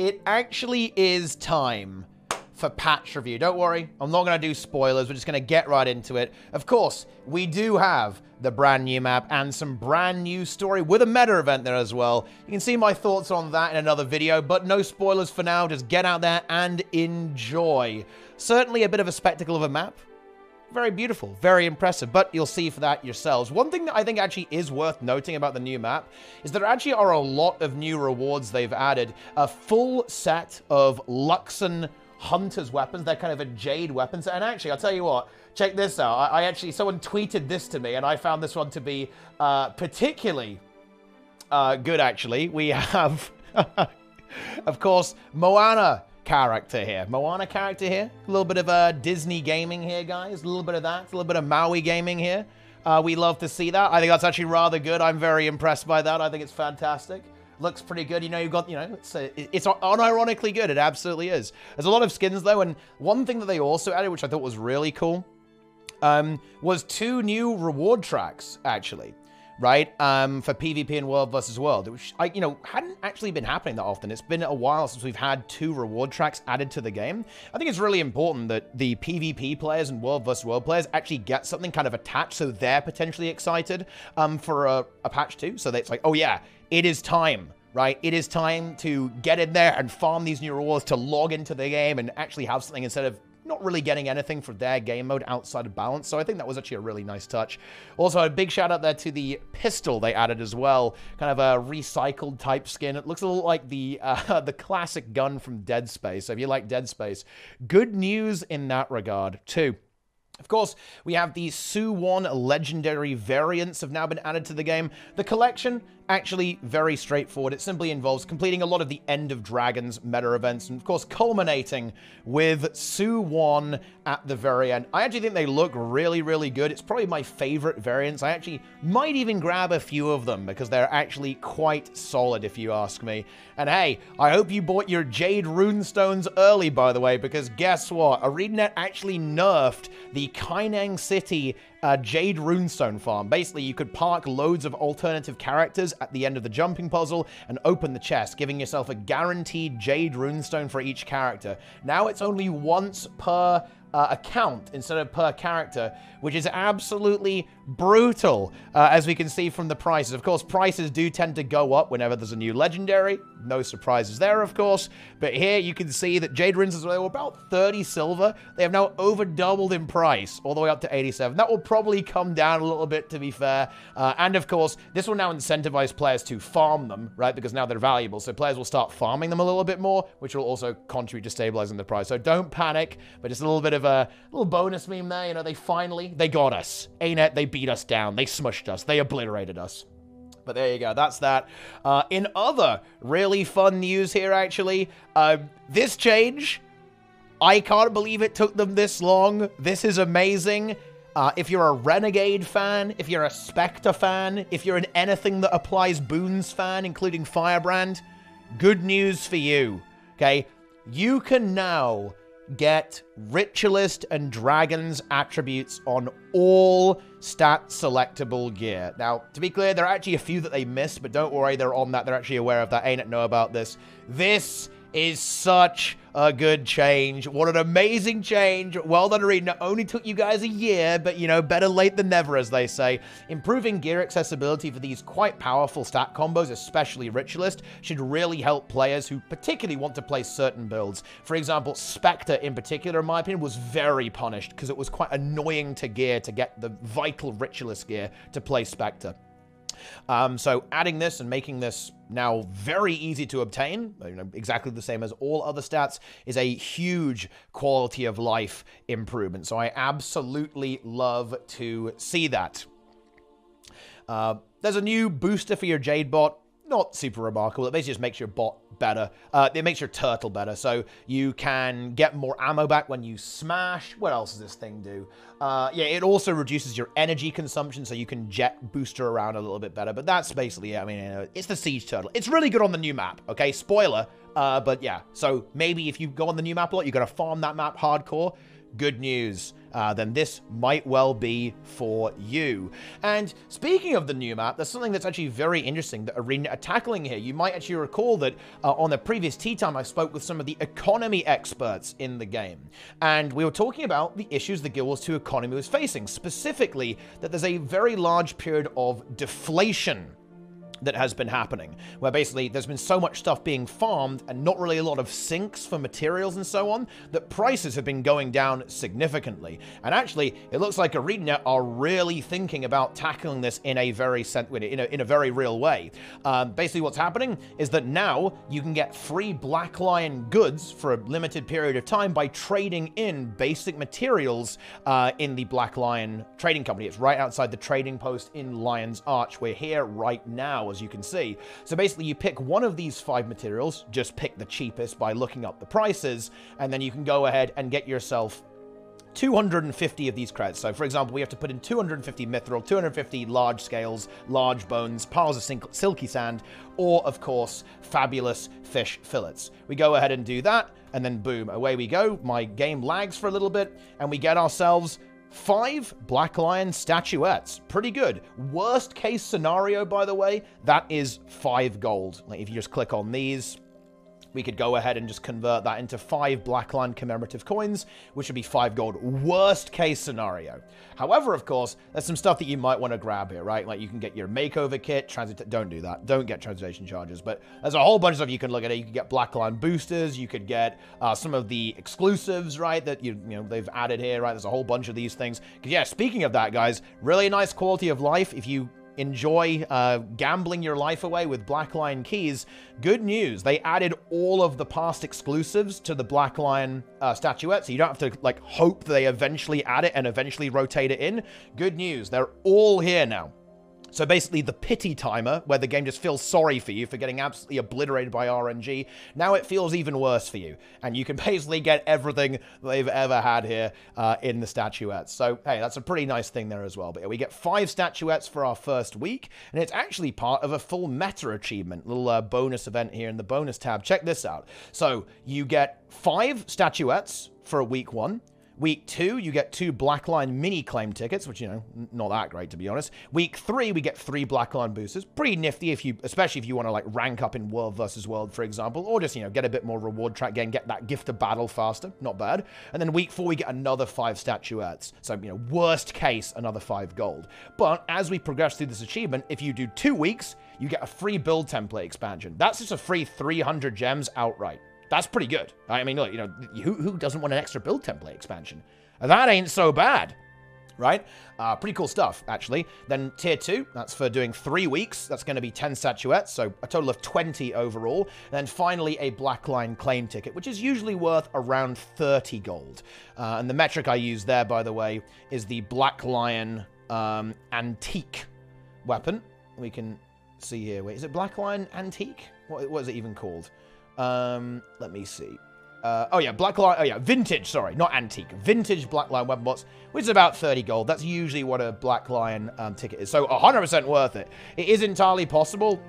it actually is time for patch review. Don't worry, I'm not going to do spoilers. We're just going to get right into it. Of course, we do have the brand new map and some brand new story with a meta event there as well. You can see my thoughts on that in another video, but no spoilers for now. Just get out there and enjoy. Certainly a bit of a spectacle of a map. Very beautiful, very impressive, but you'll see for that yourselves. One thing that I think actually is worth noting about the new map is that there actually are a lot of new rewards they've added. A full set of Luxon Hunter's weapons. They're kind of a jade weapons. And actually, I'll tell you what, check this out. I actually, someone tweeted this to me, and I found this one to be particularly good, actually. We have, of course, Moana character here. A little bit of Disney gaming here, guys. A little bit of that. A little bit of Maui gaming here. We love to see that. I think that's actually rather good. I'm very impressed by that. I think it's fantastic. Looks pretty good. You know, you've got, you know, it's unironically good. It absolutely is. There's a lot of skins, though, and one thing that they also added, which I thought was really cool, was 2 new reward tracks, actually. Right, for PvP and World vs. World, which, hadn't actually been happening that often. It's been a while since we've had 2 reward tracks added to the game. I think it's really important that the PvP players and World vs. World players actually get something kind of attached so they're potentially excited for a patch 2. So that it's like, oh yeah, it is time, right? It is time to get in there and farm these new rewards, to log into the game and actually have something instead of not really getting anything for their game mode outside of balance. So I think that was actually a really nice touch. Also, a big shout out there to the pistol they added as well. Kind of a recycled type skin. It looks a little like the classic gun from Dead Space. So if you like Dead Space, good news in that regard too. Of course, we have the Su-1 legendary variants have now been added to the game. The collection, actually very straightforward. It simply involves completing a lot of the End of Dragons meta events, and of course culminating with Su-1 at the very end. I actually think they look really, really good. It's probably my favorite variants. I actually might even grab a few of them because they're actually quite solid, if you ask me. And hey, I hope you bought your Jade Runestones early, by the way, because guess what? ArenaNet actually nerfed the Kaineng City Jade Runestone farm. Basically, you could park loads of alternative characters at the end of the jumping puzzle and open the chest, giving yourself a guaranteed Jade Runestone for each character. Now it's only once per account instead of per character, which is absolutely brutal, as we can see from the prices. Of course, prices do tend to go up whenever there's a new legendary. No surprises there, of course. But here you can see that Jade Runes were about 30 silver. They have now over doubled in price, all the way up to 87. That will probably come down a little bit, to be fair. And of course, this will now incentivize players to farm them, right? Because now they're valuable. So players will start farming them a little bit more, which will also contribute to stabilizing the price. So don't panic, but just a little bit of a little bonus meme there. You know, they got us. ArenaNet, they beat us down. They smushed us. They obliterated us. But there you go. That's that. In other really fun news here, actually, this change, I can't believe it took them this long. This is amazing. If you're a Renegade fan, if you're a Spectre fan, if you're an anything that applies boons fan, including Firebrand, good news for you, okay? You can now get Ritualist and Dragon's attributes on all stat selectable gear. Now, to be clear, there are actually a few that they missed, but don't worry, they're on that. They're actually aware of that. ArenaNet know about this. This is such a good change. What an amazing change. Well done, Arena. Only took you guys a year, but, you know, better late than never, as they say. Improving gear accessibility for these quite powerful stat combos, especially Ritualist, should really help players who particularly want to play certain builds. For example, Spectre in particular, in my opinion, was very punished because it was quite annoying to gear to get the vital Ritualist gear to play Spectre. So adding this and making this now very easy to obtain, you know, exactly the same as all other stats, is a huge quality of life improvement. So I absolutely love to see that. There's a new booster for your Jade bot. Not super remarkable. It basically just makes your bot better. It makes your turtle better. So you can get more ammo back when you smash. What else does this thing do? Yeah, it also reduces your energy consumption, so you can jet booster around a little bit better. But that's basically it. I mean, you know, it's the Siege Turtle. It's really good on the new map, okay? Spoiler. But yeah, so maybe if you go on the new map a lot, you're going to farm that map hardcore. good news. Then this might well be for you. And speaking of the new map, there's something that's actually very interesting that ArenaNet are tackling here. You might actually recall that on the previous Tea Time, I spoke with some of the economy experts in the game. And we were talking about the issues the Guild Wars 2 economy was facing, specifically that there's a very large period of deflation that has been happening, where basically there's been so much stuff being farmed and not really a lot of sinks for materials and so on, that prices have been going down significantly. And actually, it looks like ArenaNet are really thinking about tackling this in a very real way. Basically, what's happening is that now you can get free Black Lion goods for a limited period of time by trading in basic materials in the Black Lion trading company. It's right outside the trading post in Lion's Arch. We're here right now, as you can see. So basically, you pick one of these 5 materials, just pick the cheapest by looking up the prices, and then you can go ahead and get yourself 250 of these credits. So, for example, we have to put in 250 mithril, 250 large scales, large bones, piles of silky sand, or, of course, fabulous fish fillets. We go ahead and do that, and then boom, away we go. My game lags for a little bit, and we get ourselves 5 Black Lion statuettes. Pretty good. Worst case scenario, by the way, that is 5 gold. Like, if you just click on these, we could go ahead and just convert that into 5 Black Lion commemorative coins, which would be 5 gold. Worst case scenario. However, of course, there's some stuff that you might want to grab here, right? Like, you can get your makeover kit, don't do that. Don't get translation charges. But there's a whole bunch of stuff you can look at. You could get Black Lion boosters. You could get some of the exclusives, right, that you know they've added here, right? There's a whole bunch of these things. Because, yeah, speaking of that, guys, really nice quality of life if you enjoy gambling your life away with Black Lion keys. Good news, they added all of the past exclusives to the Black Lion statuette, so you don't have to like hope they eventually add it and eventually rotate it in. Good news, they're all here now. So basically the pity timer, where the game just feels sorry for you for getting absolutely obliterated by RNG, now it feels even worse for you. And you can basically get everything they've ever had here in the statuettes. So, hey, that's a pretty nice thing there as well. But yeah, we get 5 statuettes for our first week, and it's actually part of a full meta achievement. Little bonus event here in the bonus tab. Check this out. So you get 5 statuettes for week 1. Week 2, you get 2 Black Lion mini claim tickets, which, you know, not that great, to be honest. Week 3, we get 3 Black Lion boosters. Pretty nifty, especially if you want to, like, rank up in World versus World, for example, or just, you know, get a bit more reward track, get that gift of battle faster. Not bad. And then week 4, we get another 5 statuettes. So, you know, worst case, another 5 gold. But as we progress through this achievement, if you do 2 weeks, you get a free build template expansion. That's just a free 300 gems outright. That's pretty good. I mean, look, you know, who doesn't want an extra build template expansion? That ain't so bad, right? Pretty cool stuff, actually. Then tier 2, that's for doing 3 weeks. That's going to be 10 statuettes, so a total of 20 overall. And then finally, a Black Lion claim ticket, which is usually worth around 30 gold. And the metric I use there, by the way, is the Black Lion antique weapon. We can see here. Wait, is it Black Lion antique? What is it even called? Let me see. Oh yeah, Black Lion, oh yeah, vintage, sorry, not antique. Vintage Black Lion weapon bots, which is about 30 gold. That's usually what a Black Lion ticket is. So 100% worth it. It is entirely possible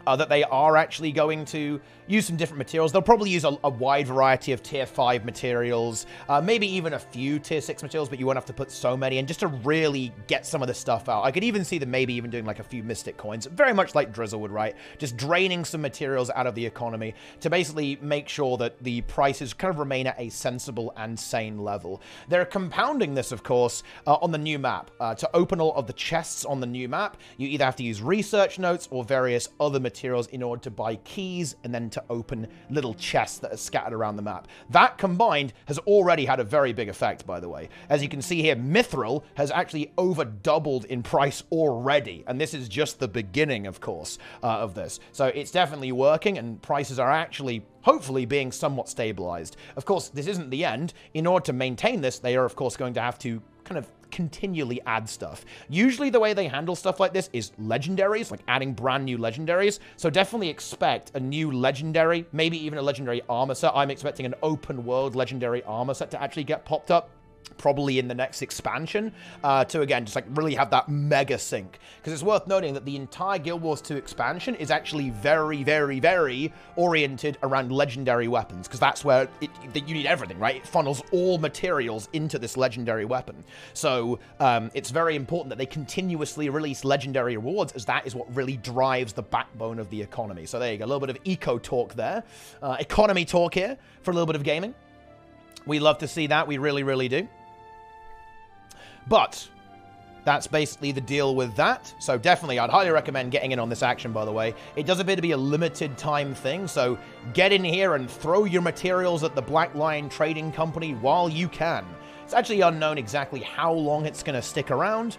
that they are actually going to use some different materials. They'll probably use a wide variety of tier 5 materials, maybe even a few tier 6 materials, but you won't have to put so many in just to really get some of the stuff out. I could even see them maybe even doing like a few Mystic coins, very much like Drizzle would, right? Just draining some materials out of the economy to basically make sure that the prices kind of remain at a sensible and sane level. They're compounding this, of course, on the new map. To open all of the chests on the new map, you either have to use research notes or various other materials in order to buy keys and then to open little chests that are scattered around the map. That combined has already had a very big effect, by the way. As you can see here, Mithril has actually over doubled in price already, and this is just the beginning, of course, of this. So it's definitely working, and prices are actually hopefully being somewhat stabilized. Of course, this isn't the end. In order to maintain this, they are, of course, going to have to kind of continually add stuff. Usually the way they handle stuff like this is legendaries, like adding brand new legendaries. So definitely expect a new legendary, maybe even a legendary armor set. I'm expecting an open world legendary armor set to actually get popped up probably in the next expansion, to again just like really have that mega sync. Because it's worth noting that the entire Guild Wars 2 expansion is actually very, very, very oriented around legendary weapons, because that's where you need everything, right? It funnels all materials into this legendary weapon. So it's very important that they continuously release legendary rewards, as that is what really drives the backbone of the economy. So there you go, a little bit of eco talk there, economy talk here for a little bit of gaming. We love to see that, we really, really do. But that's basically the deal with that. So definitely, I'd highly recommend getting in on this action, by the way. It does appear to be a limited time thing, so get in here and throw your materials at the Black Lion Trading Company while you can. It's actually unknown exactly how long it's going to stick around.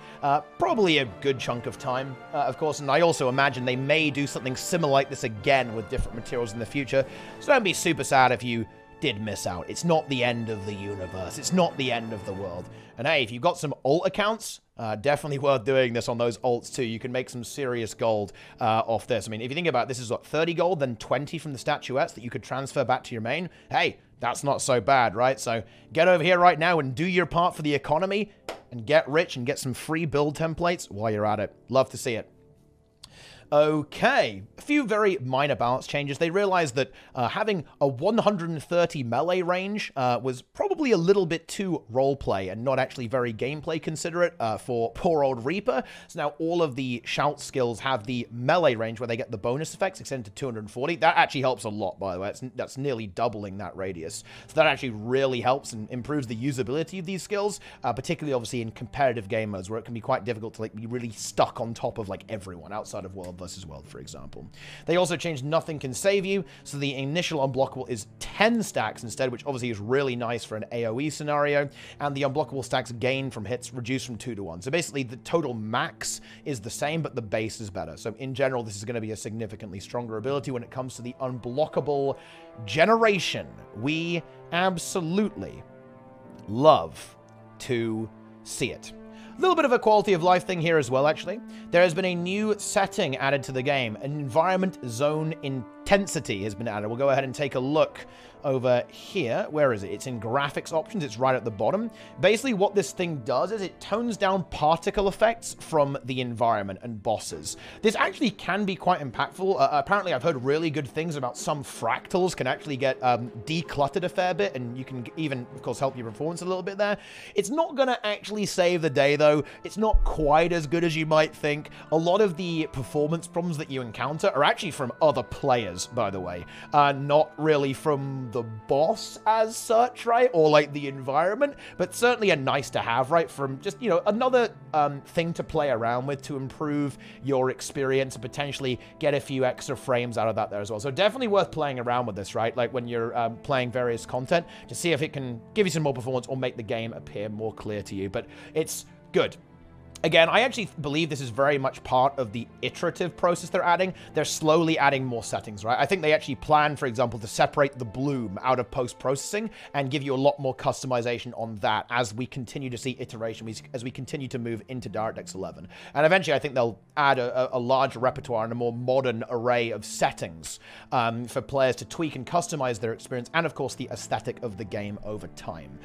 Probably a good chunk of time, of course, and I also imagine they may do something similar like this again with different materials in the future. So don't be super sad if you did miss out. It's not the end of the universe. It's not the end of the world. And hey, if you've got some alt accounts, definitely worth doing this on those alts too. You can make some serious gold off this. I mean, if you think about it, this is what, 30 gold, then 20 from the statuettes that you could transfer back to your main. Hey, that's not so bad, right? So get over here right now and do your part for the economy and get rich and get some free build templates while you're at it. Love to see it. Okay, a few very minor balance changes. They realized that having a 130 melee range was probably a little bit too roleplay and not actually very gameplay considerate for poor old Reaper. So now all of the shout skills have the melee range where they get the bonus effects extended to 240. That actually helps a lot, by the way. That's nearly doubling that radius. So that actually really helps and improves the usability of these skills, particularly obviously in competitive game modes where it can be quite difficult to like be really stuck on top of like everyone outside of World versus World, for example. They also changed Nothing Can Save You, so the initial unblockable is 10 stacks instead, which obviously is really nice for an AoE scenario, and the unblockable stacks gain from hits reduced from 2 to 1. So basically the total max is the same, but the base is better. So in general, this is going to be a significantly stronger ability when it comes to the unblockable generation. We absolutely love to see it. A little bit of a quality of life thing here as well, actually. There has been a new setting added to the game. An environment zone intensity has been added. We'll go ahead and take a look over here. Where is it? It's in graphics options. It's right at the bottom. Basically, what this thing does is it tones down particle effects from the environment and bosses. This actually can be quite impactful. Apparently, I've heard really good things about some fractals can actually get decluttered a fair bit, and you can even, of course, help your performance a little bit there. It's not going to actually save the day, though. It's not quite as good as you might think. A lot of the performance problems that you encounter are actually from other players, by the way, not really from the boss as such, right? Or like the environment, but certainly a nice to have, right? From just, you know, another thing to play around with to improve your experience and potentially get a few extra frames out of that there as well. So definitely worth playing around with this, right? Like when you're playing various content to see if it can give you some more performance or make the game appear more clear to you. But it's good. Again, I actually believe this is very much part of the iterative process they're adding. They're slowly adding more settings, right? I think they actually plan, for example, to separate the bloom out of post-processing and give you a lot more customization on that as we continue to see iteration, as we continue to move into DirectX 11. And eventually, I think they'll add a larger repertoire and a more modern array of settings for players to tweak and customize their experience and, of course, the aesthetic of the game over time.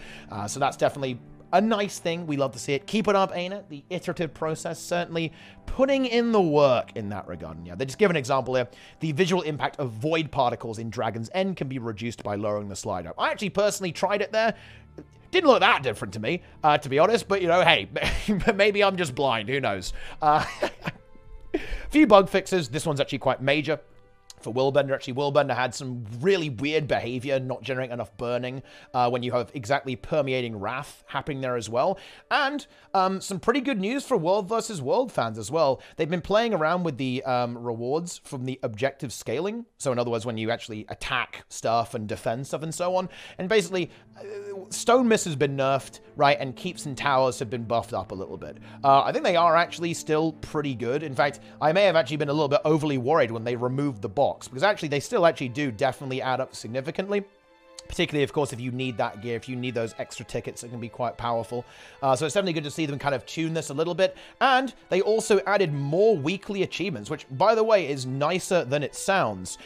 So that's definitely a nice thing. We love to see it. Keep it up, ArenaNet. The iterative process certainly putting in the work in that regard. And yeah, they just give an example here. The visual impact of void particles in Dragon's End can be reduced by lowering the slider. I actually personally tried it there. Didn't look that different to me, to be honest. But, you know, hey, maybe I'm just blind. Who knows? A few bug fixes. This one's actually quite major. For Willbender, actually, Willbender had some really weird behavior, not generating enough burning when you have exactly permeating wrath happening there as well. And some pretty good news for World versus World fans as well. They've been playing around with the rewards from the objective scaling. So in other words, when you actually attack stuff and defend stuff and so on. And basically, Stone Mist has been nerfed, right? And Keeps and Towers have been buffed up a little bit. I think they are actually still pretty good. In fact, I may have actually been a little bit overly worried when they removed the boss. Because actually, they still actually do definitely add up significantly. Particularly, of course, if you need that gear, if you need those extra tickets, it can be quite powerful. So it's definitely good to see them kind of tune this a little bit. And they also added more weekly achievements, which, by the way, is nicer than it sounds.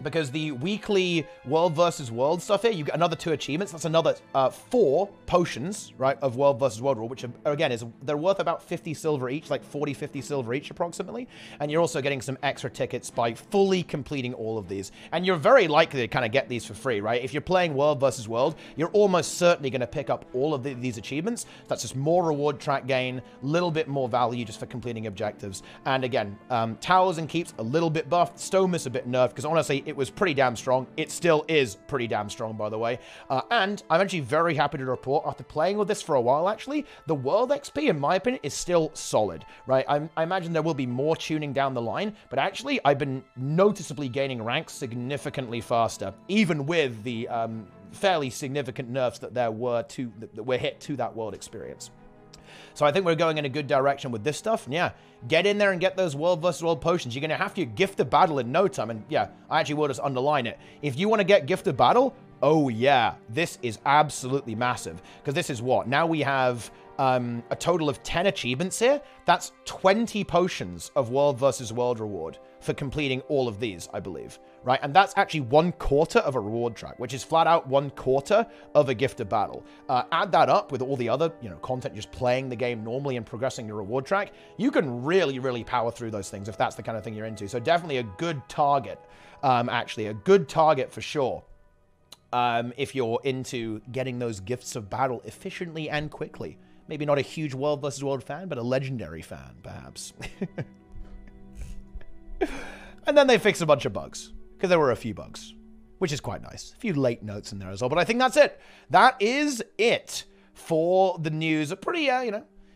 because the weekly World versus World stuff here, you get another 2 achievements. That's another 4 potions, right, of World versus World rule, which are, again, they're worth about 50 silver each, like 40, 50 silver each approximately. And you're also getting some extra tickets by fully completing all of these. And you're very likely to kind of get these for free, right? If you're playing World versus World, you're almost certainly going to pick up all of these achievements. That's just more reward track gain, a little bit more value just for completing objectives. And again, Towers and Keeps a little bit buffed, Stomus a bit nerfed, because honestly, it was pretty damn strong. It still is pretty damn strong, by the way. And I'm actually very happy to report, after playing with this for a while, actually, the world XP, in my opinion, is still solid, right? I imagine there will be more tuning down the line, but actually, I've been noticeably gaining ranks significantly faster, even with the fairly significant nerfs that were hit to that world experience. So I think we're going in a good direction with this stuff. And yeah, get in there and get those World vs. World potions. You're going to have to gift the battle in no time. And yeah, I actually will just underline it. If you want to get gift of battle, oh yeah, this is absolutely massive. Because this is what? Now we have a total of 10 achievements here. That's 20 potions of World vs. World reward for completing all of these, I believe, right? And that's actually 1/4 of a reward track, which is flat out 1/4 of a gift of battle. Add that up with all the other, content, just playing the game normally and progressing your reward track, you can really, really power through those things if that's the kind of thing you're into. So definitely a good target, actually, a good target for sure. If you're into getting those gifts of battle efficiently and quickly. Maybe not a huge World vs. World fan, but a Legendary fan, perhaps. And then they fixed a bunch of bugs, because there were a few bugs, which is quite nice. A few late notes in there as well, but I think that's it. That is it for the news. A pretty,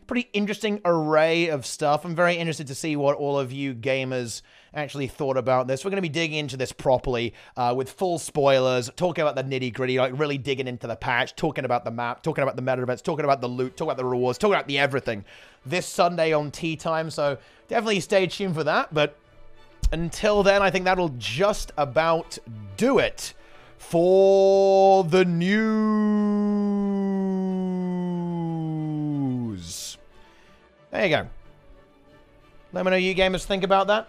pretty interesting array of stuff. I'm very interested to see what all of you gamers actually thought about this. We're going to be digging into this properly with full spoilers, talking about the nitty-gritty, like really digging into the patch, talking about the map, talking about the meta events, talking about the loot, talking about the rewards, talking about the everything this Sunday on tea time. So definitely stay tuned for that. But until then, I think that'll just about do it for the news. There you go. Let me know what you gamers think about that.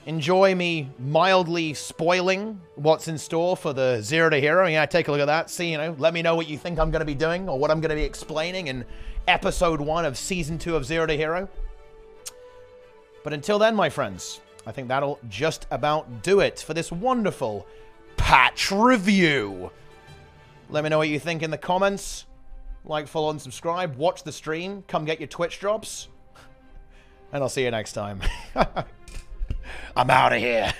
Enjoy me mildly spoiling what's in store for the Zero to Hero. Yeah, take a look at that. See, let me know what you think I'm going to be doing or what I'm going to be explaining in episode 1 of season 2 of Zero to Hero. But until then, my friends, I think that'll just about do it for this wonderful patch review. Let me know what you think in the comments. Like, follow, and subscribe. Watch the stream. Come get your Twitch drops. And I'll see you next time. I'm out of here.